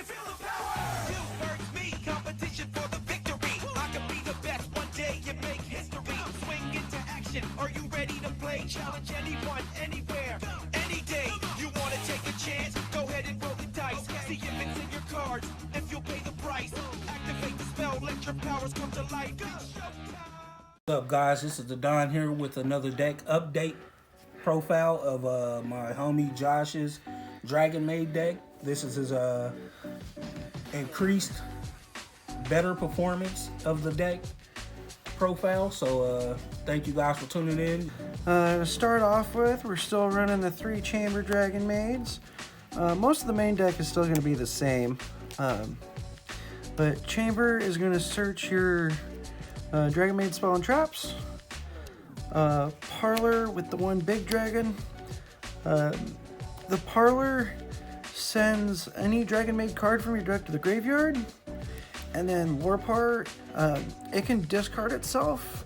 you feel the power? You versus me, competition for the victory. I can be the best one day, you make history. Swing into action, are you ready to play? Challenge anyone, anywhere, any day. You wanna take a chance? Go ahead and roll the dice. See if it's in your cards, if you'll pay the price. Activate the spell, let your powers come to life. What's up, guys? This is the Don here with another deck update profile of my homie Josh's Dragonmaid deck. This is his increased, better performance of the deck profile. So thank you guys for tuning in. To start off with, we're still running the 3-chamber Dragonmaids. Most of the main deck is still going to be the same, but Chamber is going to search your Dragonmaid spell and traps. Parlor with the one big dragon. The Parlor sends any Dragonmaid card from your deck to the graveyard, and then Lorepar, it can discard itself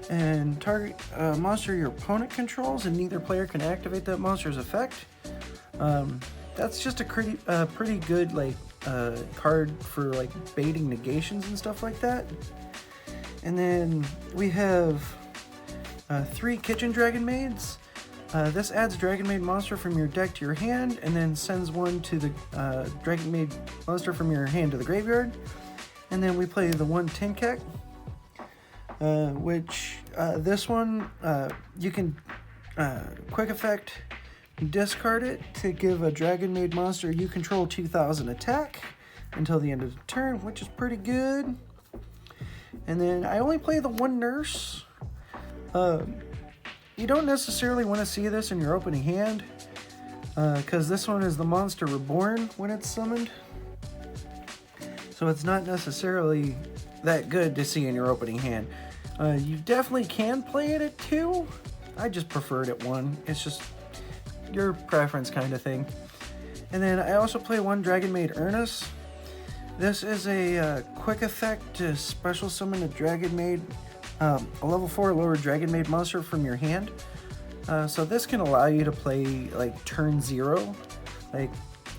and target a monster your opponent controls, and neither player can activate that monster's effect. That's just a pretty good card for like baiting negations and stuff like that. And then we have 3 kitchen Dragonmaids. This adds a Dragonmaid monster from your deck to your hand, and then sends one to the Dragonmaid monster from your hand to the graveyard. And then we play the one Tinkek, which this one you can quick effect discard it to give a Dragonmaid monster you control 2,000 attack until the end of the turn, which is pretty good. And then I only play the one nurse. You don't necessarily want to see this in your opening hand, because this one is the monster reborn when it's summoned. So it's not necessarily that good to see in your opening hand. You definitely can play it at 2. I just prefer it at 1. It's just your preference kind of thing. And then I also play one Dragonmaid Ernest. This is a quick effect to special summon a Dragonmaid, a level 4 or lower Dragonmaid monster from your hand. So this can allow you to play like turn 0. Like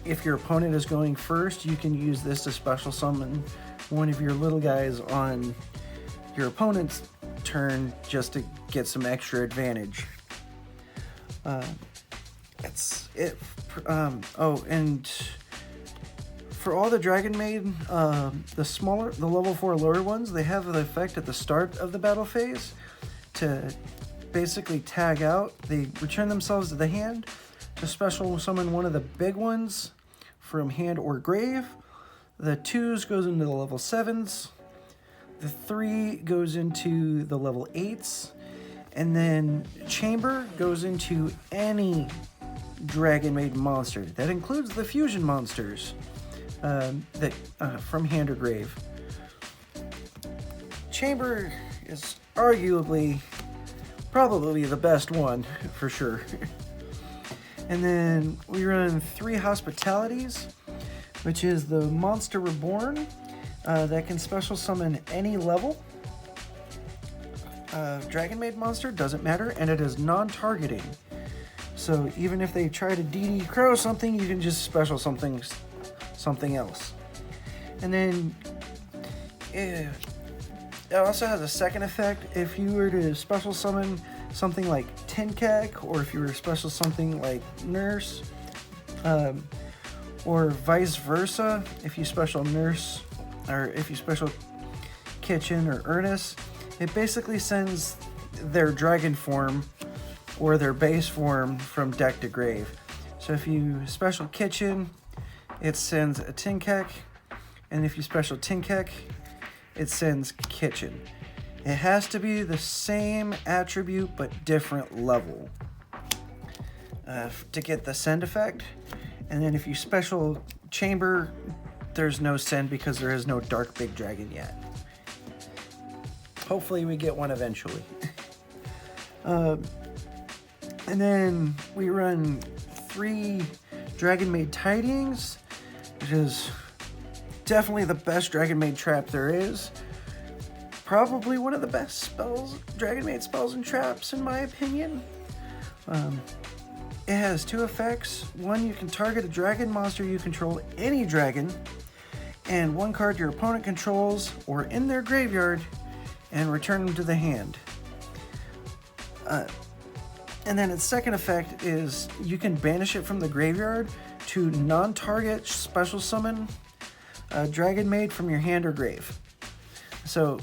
if your opponent is going first, you can use this to special summon one of your little guys on your opponent's turn just to get some extra advantage. That's it. And for all the Dragonmaid, the level 4 lower ones, they have the effect at the start of the battle phase to basically tag out. They return themselves to the hand to special summon one of the big ones from hand or grave. The 2s goes into the level 7s. The 3 goes into the level 8s. And then Chamber goes into any Dragonmaid monster. That includes the fusion monsters from hand or grave. Chamber is arguably probably the best one for sure. And then we run 3 hospitalities, which is the monster reborn that can special summon any level Dragonmaid monster, doesn't matter, and it is non-targeting. So even if they try to DD Crow something, you can just special something else. And then it also has a second effect. If you were to special summon something like Tinkek, or if you were to special something like Nurse, or vice versa, if you special Nurse, or if you special Kitchen or Ernest, it basically sends their dragon form or their base form from deck to grave. So if you special Kitchen, it sends a Tinkek, and if you special Tinkek, it sends Kitchen. It has to be the same attribute but different level to get the send effect. And then if you special Chamber, there's no send because there is no dark big dragon yet. Hopefully we get one eventually. And then we run 3 Dragonmaid Tidings, which is definitely the best Dragonmaid trap there is. Probably one of the best spells, Dragonmaid spells and traps in my opinion. it has two effects. One, you can target a dragon monster you control, any dragon, and one card your opponent controls or in their graveyard, and return them to the hand. And then its second effect is you can banish it from the graveyard to non-target special summon a Dragonmaid from your hand or grave. So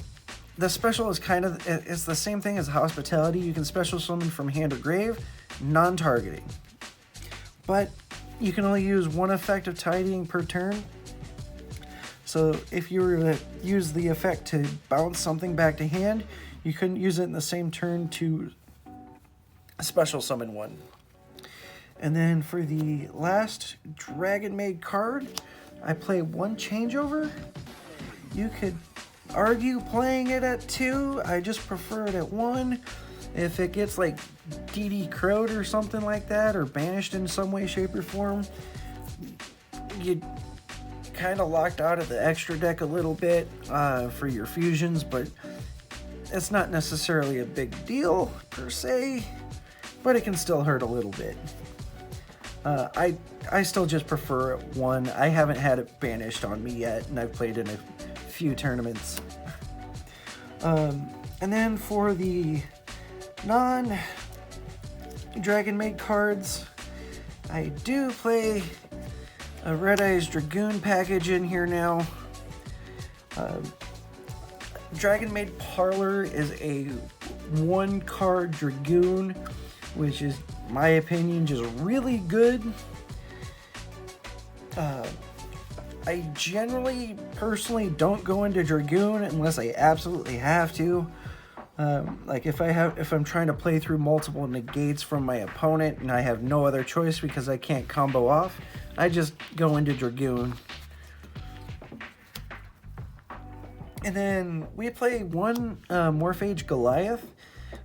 the special is it's the same thing as Hospitality. You can special summon from hand or grave, non-targeting. But you can only use one effect of Tidying per turn. So if you were to use the effect to bounce something back to hand, you couldn't use it in the same turn to special summon one. And then for the last Dragonmaid card, I play one changeover. You could argue playing it at 2. I just prefer it at 1. If it gets like DD crowed or something like that, or banished in some way, shape, or form, you kind of locked out of the extra deck a little bit for your fusions, but it's not necessarily a big deal per se, but it can still hurt a little bit. I still just prefer it 1. I haven't had it banished on me yet, and I've played in a few tournaments. And then for the non-Dragonmaid cards, I do play a Red Eyes Dragoon package in here now. Dragonmaid Parlor is a 1-card Dragoon, which is, in my opinion, just really good. I generally, personally, don't go into Dragoon unless I absolutely have to. Like if I'm trying to play through multiple negates from my opponent and I have no other choice because I can't combo off, I just go into Dragoon. And then we play one Morphage Goliath.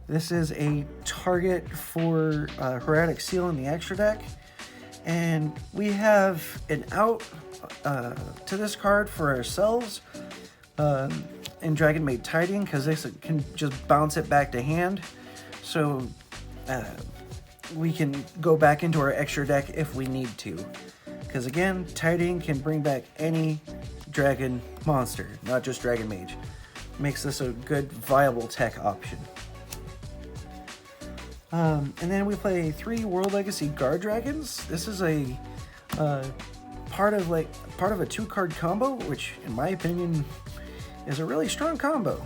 This is a target for Heretic Seal in the extra deck. And we have an out to this card for ourselves in Dragonmaid Tidying, because this can just bounce it back to hand. So we can go back into our extra deck if we need to. Because again, Tidying can bring back any dragon monster, not just Dragon Mage. Makes this a good, viable tech option. And then we play 3 World Legacy Guard Dragons. This is a part of a 2-card combo, which in my opinion is a really strong combo.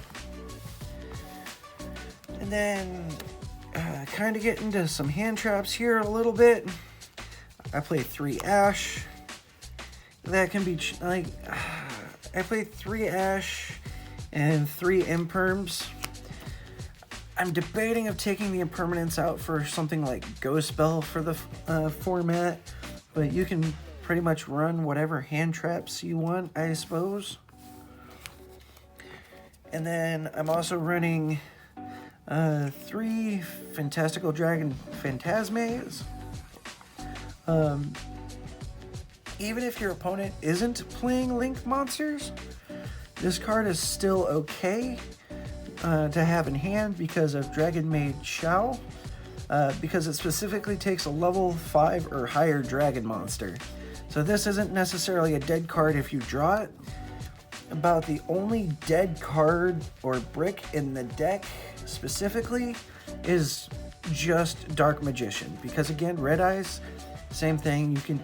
And then kind of get into some hand traps here a little bit. I play 3 Ash. That can be like I play 3 Ash and 3 Imperms. I'm debating of taking the impermanence out for something like Ghost Spell for the format, but you can pretty much run whatever hand traps you want, I suppose. And then I'm also running 3 Fantastical Dragon Phantasmes. Even if your opponent isn't playing Link monsters, this card is still okay to have in hand because of Dragonmaid Shao, because it specifically takes a level 5 or higher dragon monster. So this isn't necessarily a dead card if you draw it. About the only dead card or brick in the deck specifically is just Dark Magician, because again, Red Eyes, same thing, you can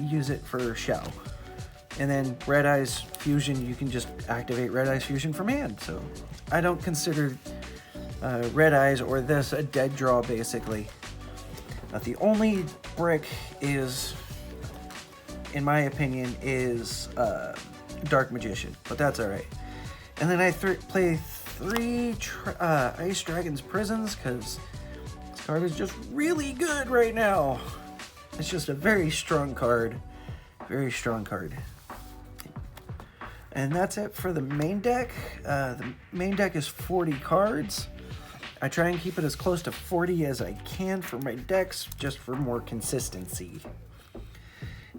use it for Shao. And then Red Eyes Fusion, you can just activate Red Eyes Fusion from hand. So I don't consider Red Eyes or this a dead draw, basically. The only brick is, in my opinion, is Dark Magician, but that's alright. And then I play 3 Ice Dragon's Prisons, because this card is just really good right now. It's just a very strong card. Very strong card. And that's it for the main deck. The main deck is 40 cards. I try and keep it as close to 40 as I can for my decks, just for more consistency.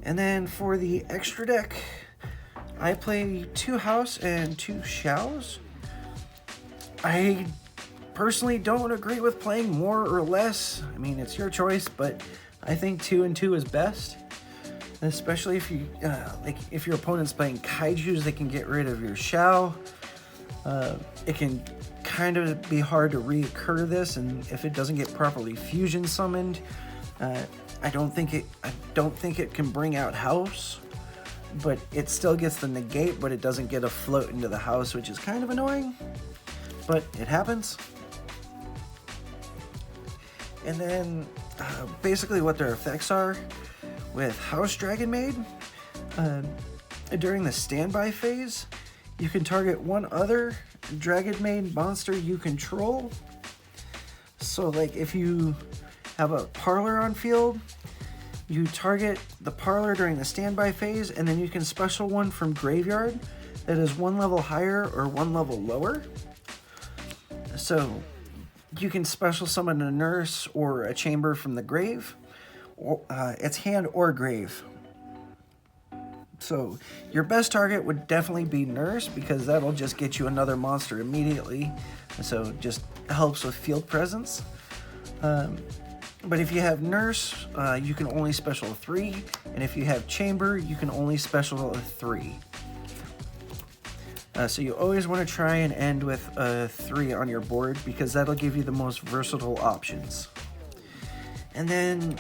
And then for the extra deck, I play 2 House and 2 Shaos. I personally don't agree with playing more or less. I mean, it's your choice, but I think 2 and 2 is best, especially if you like if your opponent's playing kaijus, they can get rid of your Xiao. It can kind of be hard to reoccur this, and if it doesn't get properly fusion summoned, I don't think it can bring out house, but it still gets the negate, but it doesn't get a float into the house, which is kind of annoying, but it happens. And then basically what their effects are with House Dragonmaid, during the standby phase, you can target one other Dragonmaid monster you control. So like if you have a Parlor on field, you target the Parlor during the standby phase, and then you can special one from graveyard that is 1 level higher or 1 level lower. So you can special summon a Nurse or a Chamber from the grave, or its hand or grave. So your best target would definitely be Nurse, because that'll just get you another monster immediately. So it just helps with field presence. But if you have Nurse, you can only special 3, and if you have Chamber, you can only special 3. So you always want to try and end with 3 on your board, because that'll give you the most versatile options. And then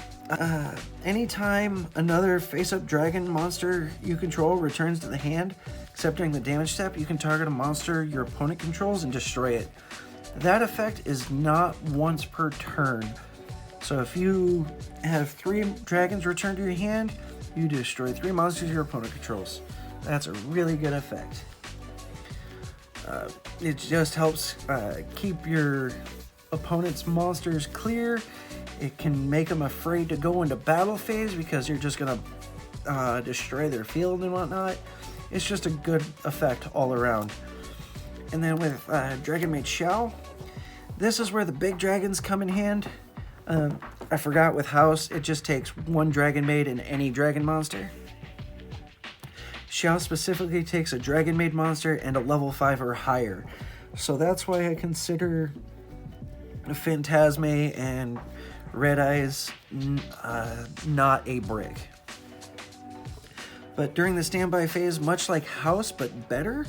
anytime another face-up dragon monster you control returns to the hand, except during the damage step, you can target a monster your opponent controls and destroy it. That effect is not once per turn. So if you have 3 dragons returned to your hand, you destroy 3 monsters your opponent controls. That's a really good effect. It just helps keep your opponent's monsters clear. It can make them afraid to go into battle phase, because you're just going to destroy their field and whatnot. It's just a good effect all around. And then with Dragonmaid Xiao, this is where the big dragons come in hand. I forgot with House, it just takes 1 Dragonmaid and any dragon monster. Xiao specifically takes a Dragonmaid monster and a level 5 or higher. So that's why I consider Phantasme and Red Eyes not a brick. But during the standby phase, much like House but better,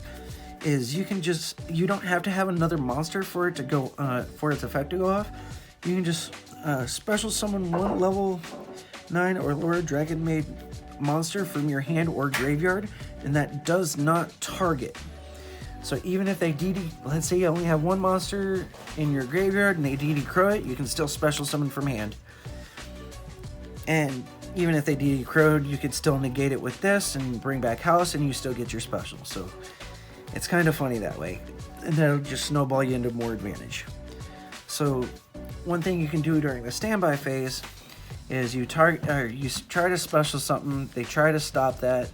is you don't have to have another monster for it to go for its effect to go off. You can just special summon 1 level 9 or lower Dragonmaid monster from your hand or graveyard, and that does not target. So even if they DD, let's say you only have 1 monster in your graveyard and they DD Crow it, you can still special summon from hand. And even if they DD Crowed, you could still negate it with this and bring back House, and you still get your special. So it's kind of funny that way, and that'll just snowball you into more advantage. So one thing you can do during the standby phase is you try to special something, they try to stop that,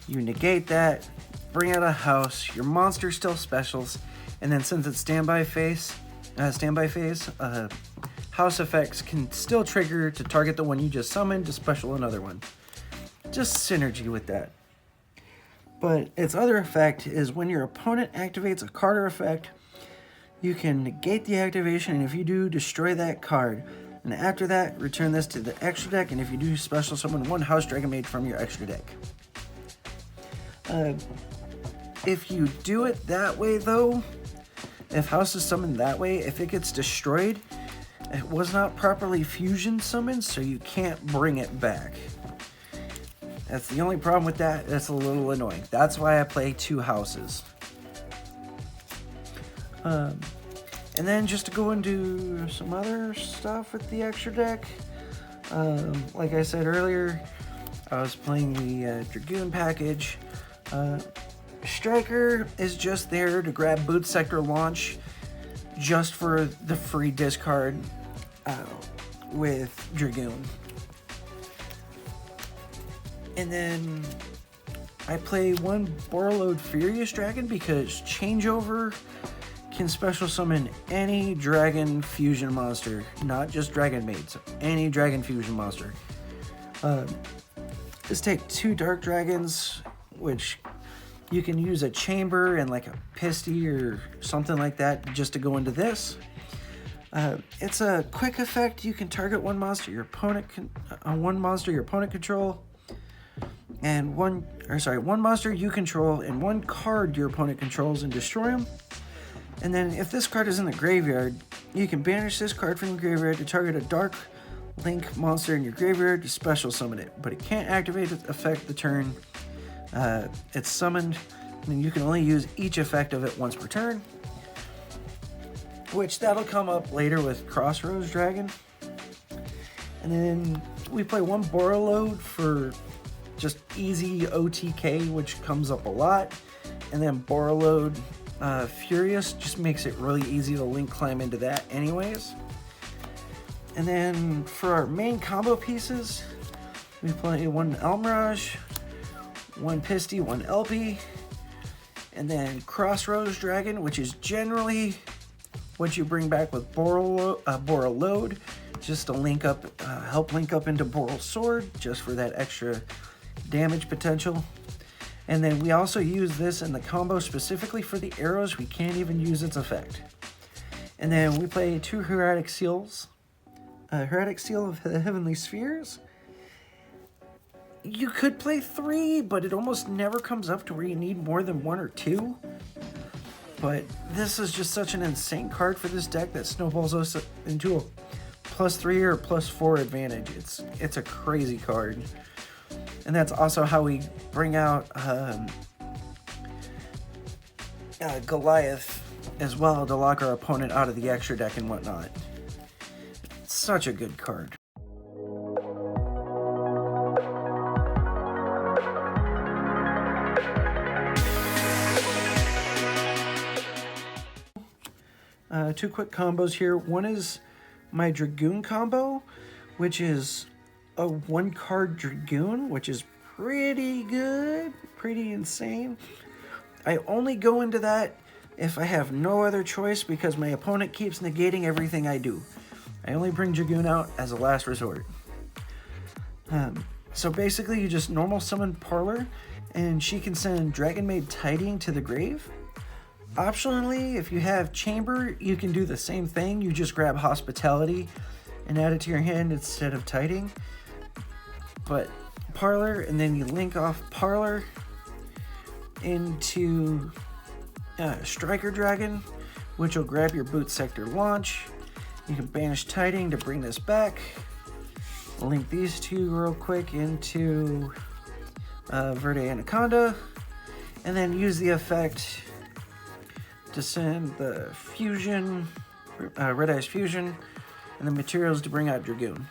you negate that, bring out a House, your monster still specials, and then since it's standby phase, House effects can still trigger to target the one you just summoned to special another one. Just synergy with that. But its other effect is when your opponent activates a card or effect, you can negate the activation, and if you do, destroy that card. And after that, return this to the extra deck, and if you do, special summon 1 House Dragonmaid from your extra deck. If you do it that way though, if House is summoned that way, if it gets destroyed, it was not properly fusion summoned, so you can't bring it back. That's the only problem with that. That's a little annoying. That's why I play 2 houses. And then just to go into some other stuff with the extra deck, like I said earlier, I was playing the Dragoon package. Striker is just there to grab Boot Sector Launch just for the free discard with Dragoon. And then I play 1 Borreload Furious Dragon because Changeover can special summon any dragon fusion monster, not just Dragonmaids, any dragon fusion monster. Just take 2 Dark Dragons, which you can use a Chamber and like a Pisty or something like that just to go into this. It's a quick effect. You can target one monster your opponent control, and one monster you control and one card your opponent controls and destroy them. And then if this card is in the graveyard, you can banish this card from the graveyard to target a Dark Link monster in your graveyard to special summon it, but it can't activate its effect the turn it's summoned, and you can only use each effect of it once per turn, which that'll come up later with Crossroads Dragon. And then we play one Borreload for just easy OTK, which comes up a lot, and then Borreload Furious just makes it really easy to link climb into that anyways. And then for our main combo pieces, we play one Elmirage, one Pisty, one Elpy, and then Crossroads Dragon, which is generally what you bring back with Borreload, just to link up, help link up into Borrel's Sword, just for that extra damage potential. And then we also use this in the combo specifically for the arrows. We can't even use its effect. And then we play two Hieratic Seals. Hieratic Seal of the Heavenly Spheres. You could play 3, but it almost never comes up to where you need more than 1 or 2. But this is just such an insane card for this deck that snowballs us into a +3 or +4 advantage. It's a crazy card. And that's also how we bring out Goliath as well to lock our opponent out of the extra deck and whatnot. It's such a good card. Two quick combos here. One is my Dragoon combo, which is a 1-card Dragoon, which is pretty good, pretty insane. I only go into that if I have no other choice because my opponent keeps negating everything I do. I only bring Dragoon out as a last resort. So basically you just normal summon Parlor and she can send Dragonmaid Tidying to the grave. Optionally, if you have Chamber, you can do the same thing. You just grab Hospitality and add it to your hand instead of Tidying. But Parlor, and then you link off Parlor into Striker Dragon, which will grab your Boot Sector Launch. You can banish Tidying to bring this back. Link these two real quick into Verde Anaconda, and then use the effect to send the Fusion, Red Eyes Fusion, and the materials to bring out Dragoon.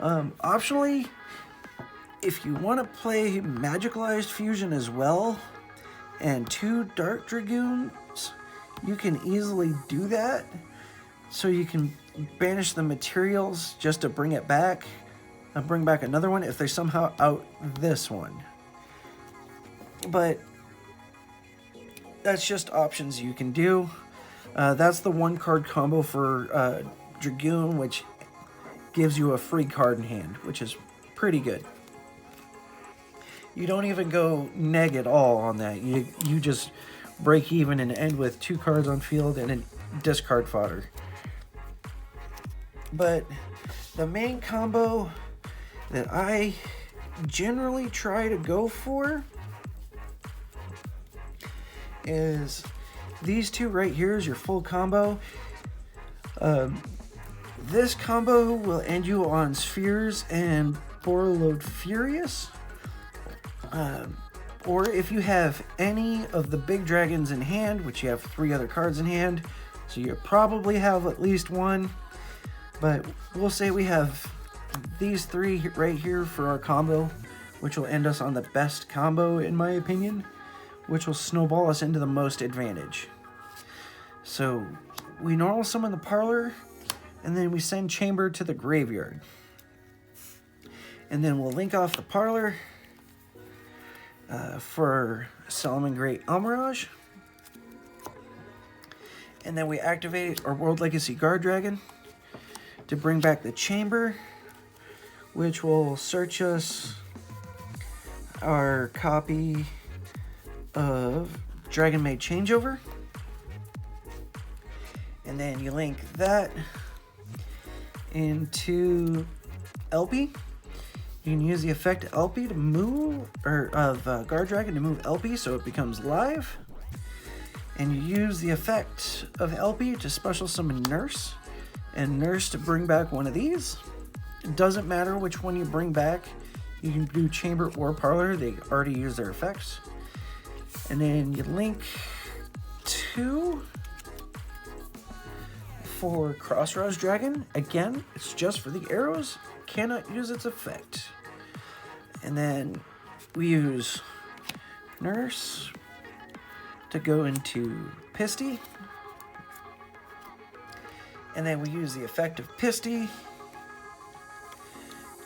Optionally, if you want to play Magicalized Fusion as well, and 2 Dark Dragoons, you can easily do that. So you can banish the materials just to bring it back, bring back another one if they somehow out this one. But that's just options you can do. That's the 1-card combo for Dragoon, which gives you a free card in hand, which is pretty good. You don't even go neg at all on that. You just break even and end with 2 cards on field and a discard fodder. But the main combo that I generally try to go for is these two right here is your full combo. This combo will end you on Spheres and Borreload Furious. Or if you have any of the big dragons in hand, which you have 3 other cards in hand, so you probably have at least 1. But we'll say we have these 3 right here for our combo, which will end us on the best combo in my opinion, which will snowball us into the most advantage. So we normal summon the Parlor, and then we send Chamber to the graveyard. And then we'll link off the Parlor for Solomon Great Elmirage. And then we activate our World Legacy Guard Dragon to bring back the Chamber, which will search us our copy of Dragonmaid Changeover. And then you link that into LP. You can use the effect LP to move, or of Guard Dragon to move LP so it becomes live. And you use the effect of LP to special summon Nurse, and Nurse to bring back one of these. It doesn't matter which one you bring back. You can do Chamber or Parlor. They already use their effects. And then you link 2 for Crossroads Dragon. Again, it's just for the arrows. Cannot use its effect. And then we use Nurse to go into Pisty. And then we use the effect of Pisty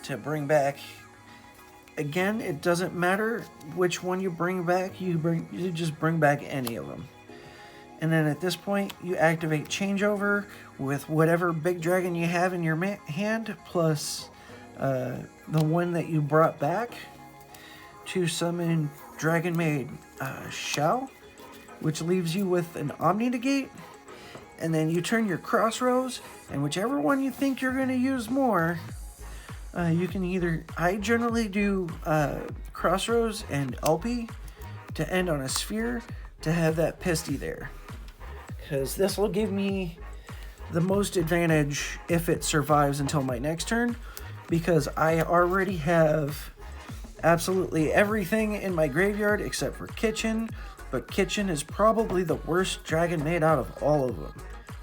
to bring back. Again, it doesn't matter which one you bring back. You just bring back any of them. And then at this point, you activate Changeover with whatever big dragon you have in your hand, plus the one that you brought back to summon Dragonmaid Xiao, which leaves you with an Omni Negate. And then you turn your Crossroads, and whichever one you think you're going to use more, you can either... I generally do Crossroads and LP to end on a sphere to have that Pisty there. Because this will give me the most advantage if it survives until my next turn, because I already have absolutely everything in my graveyard except for Kitchen, but Kitchen is probably the worst dragon made out of all of them,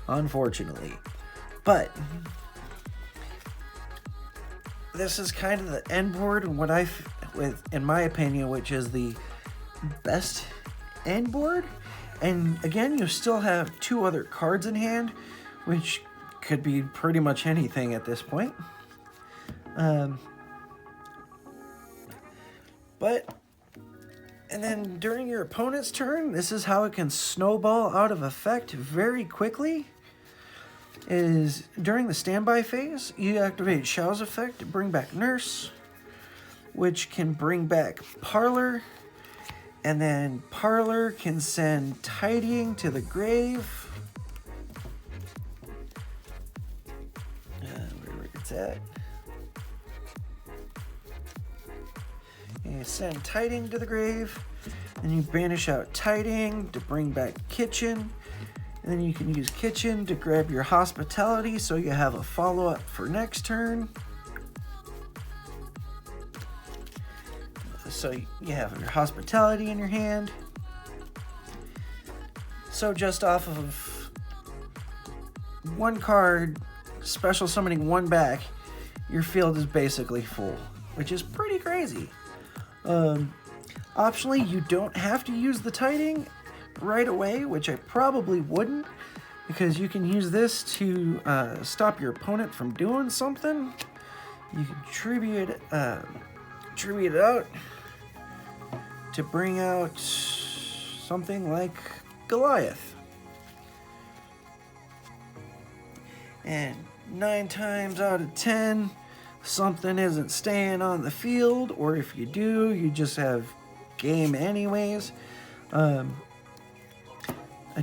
unfortunately. But this is kind of the end board, and what in my opinion, which is the best end board. And again, you still have 2 other cards in hand, which could be pretty much anything at this point. And then during your opponent's turn, this is how it can snowball out of effect very quickly. Is during the standby phase, you activate Xiao's effect to bring back Nurse, which can bring back Parlor. And then Parlor can send Tidying to the grave. Where it's at. You send Tidying to the grave. Then you banish out Tidying to bring back Kitchen. And then you can use Kitchen to grab your Hospitality so you have a follow-up for next turn. So you have your Hospitality in your hand. So just off of 1 card, special summoning 1 back, your field is basically full, which is pretty crazy. Optionally, you don't have to use the Tidying right away, which I probably wouldn't, because you can use this to stop your opponent from doing something. You can tribute it out to bring out something like Goliath. And 9 times out of 10, something isn't staying on the field, or if you do, you just have game anyways. I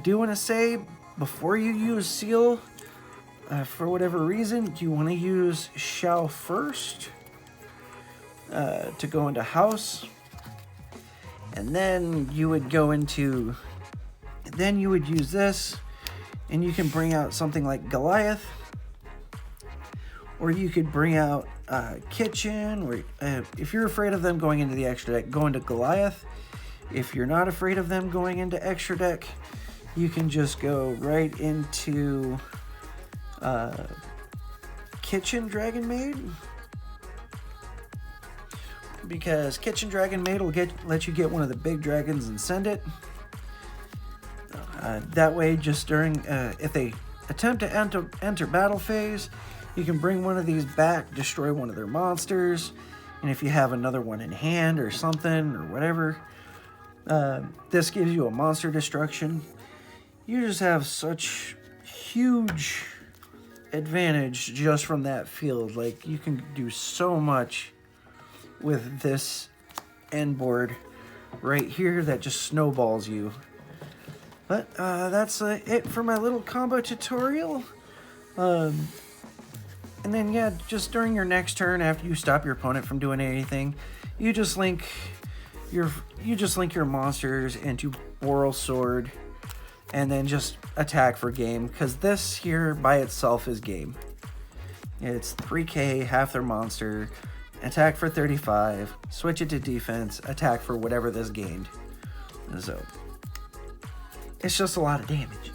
do want to say, before you use Seal, for whatever reason, you want to use Xiao first to go into House. And then you would go into, then you would use this, and you can bring out something like Goliath, or you could bring out Kitchen, or if you're afraid of them going into the extra deck, go into Goliath. If you're not afraid of them going into extra deck, you can just go right into Kitchen Dragonmaid. Because Kitchen Dragonmaid will let you get one of the big dragons and send it. That way, just during, if they attempt to enter battle phase, you can bring one of these back, destroy one of their monsters, and if you have another one in hand or something or whatever, this gives you a monster destruction. You just have such huge advantage just from that field. Like, you can do so much with this end board right here that just snowballs you. But that's it for my little combo tutorial. And then yeah, just during your next turn, after you stop your opponent from doing anything, you just link your monsters into Boral Sword, and then just attack for game, because this here by itself is game. It's 3k, half their monster, attack for 35, switch it to defense, attack for whatever this gained. So it's just a lot of damage.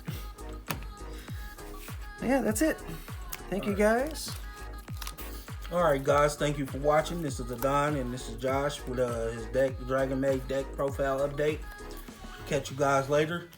Yeah, that's it. Thank you guys. Alright guys, thank you for watching. This is the Don and this is Josh with his deck, Dragonmaid deck profile update. Catch you guys later.